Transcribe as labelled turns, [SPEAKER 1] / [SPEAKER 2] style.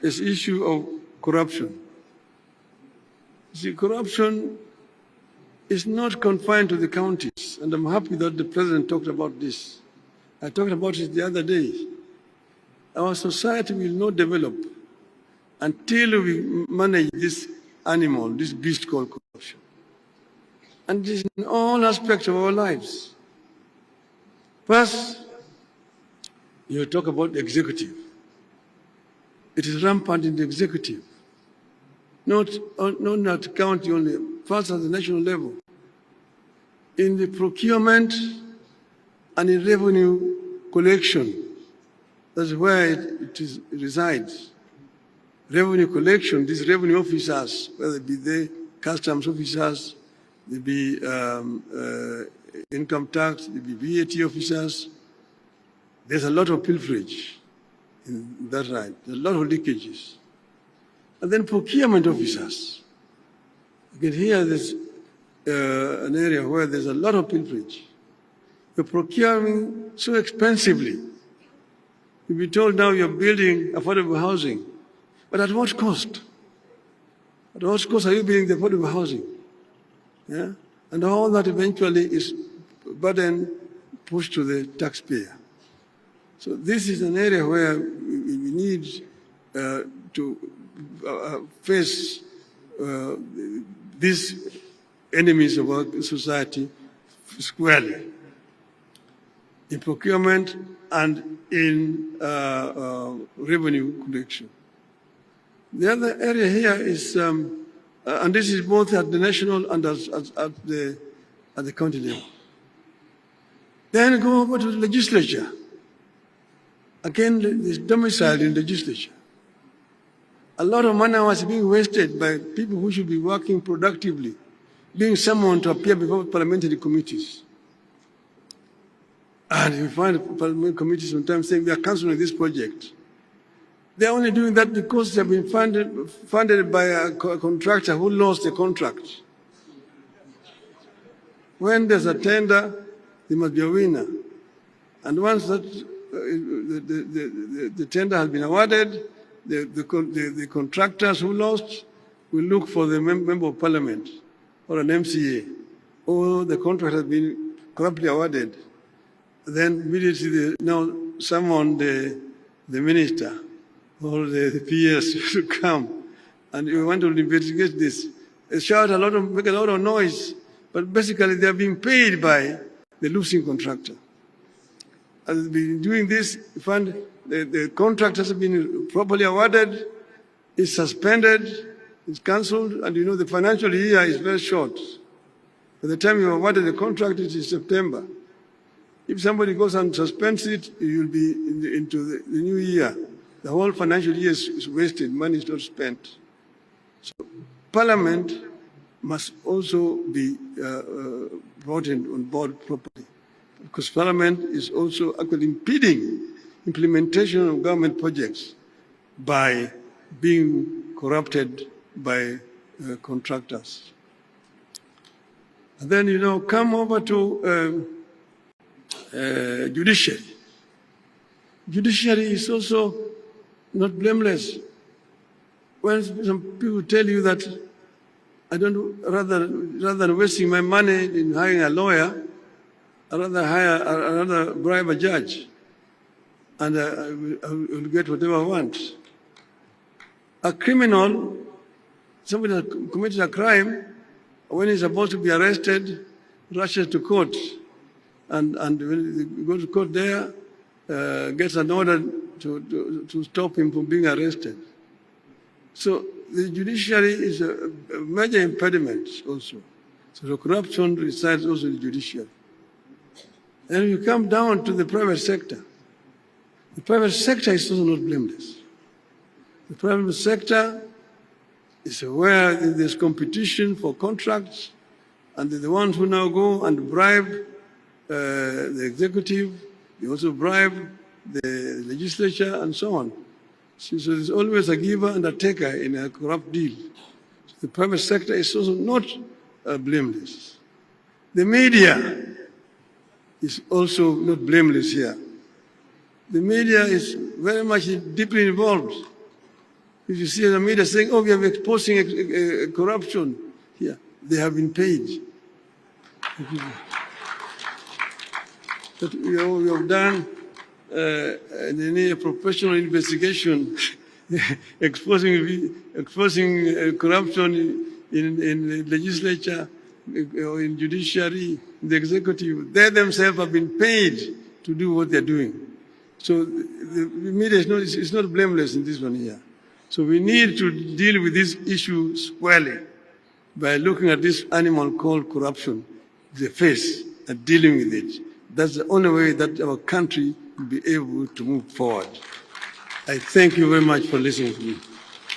[SPEAKER 1] is issue of corruption. See, corruption is not confined to the counties, and I'm happy that the President talked about this. I talked about it the other day. Our society will not develop until we manage this animal, this beast called corruption. And this is in all aspects of our lives. First, you talk about the executive. It is rampant in the executive. Not at the county only, first at the national level. In the procurement and in revenue collection, that's where it resides. Revenue collection, these revenue officers, whether it be the customs officers, they be income tax, they be VAT officers, there's a lot of pilferage in that right. There's a lot of leakages. And then procurement officers. Again, here there's an area where there's a lot of pilferage. You're procuring so expensively. You'll be told now you're building affordable housing. But at what cost? At what cost are you building the affordable housing? Yeah? And all that eventually is burden pushed to the taxpayer. So this is an area where we need to face these enemies of our society squarely in procurement and in revenue collection. The other area here is, and this is both at the national and at the county level. Then go over to the legislature. Again, this domicile in the legislature. A lot of money was being wasted by people who should be working productively, being summoned to appear before parliamentary committees. And you find parliamentary committees sometimes saying, we are cancelling this project. They're only doing that because they've been funded by a contractor who lost the contract. When there's a tender, there must be a winner. And once that the tender has been awarded, the contractors who lost will look for the member of parliament or an MCA. Or the contract has been corruptly awarded. Then immediately they now summon the minister or the PS to come, and you want to investigate this. They shout a lot, make a lot of noise, but basically they are being paid by the losing contractor. As they've been doing this, you find the contract has been properly awarded, is suspended, is cancelled, and you know the financial year is very short. By the time you awarded the contract, it is September. If somebody goes and suspends it, you'll be into the new year. The whole financial year is wasted, money is not spent. So Parliament must also be brought on board properly, because Parliament is also actually impeding implementation of government projects by being corrupted by contractors. And then, you know, come over to judiciary. Judiciary is also not blameless. When some people tell you that rather than wasting my money in hiring a lawyer, I'd rather bribe a judge, and I will get whatever I want. A criminal, somebody that committed a crime, when he's about to be arrested, rushes to court, and when he goes to court there, gets an order to stop him from being arrested. So the judiciary is a major impediment also. So the corruption resides also in the judiciary. And you come down to the private sector. The private sector is also not blameless. The private sector is where there's competition for contracts, and the ones who now go and bribe the executive, they also bribe the legislature and so on. So there's always a giver and a taker in a corrupt deal. So the private sector is also not blameless. The media is also not blameless here. The media is very much deeply involved. If you see the media saying, oh, we are exposing corruption here, they have been paid. But we have done a professional investigation exposing corruption in the legislature, or in judiciary, the executive. They themselves have been paid to do what they're doing. So the media is not blameless in this one here. So we need to deal with this issue squarely by looking at this animal called corruption, the face, and dealing with it. That's the only way that our country will be able to move forward. I thank you very much for listening to me.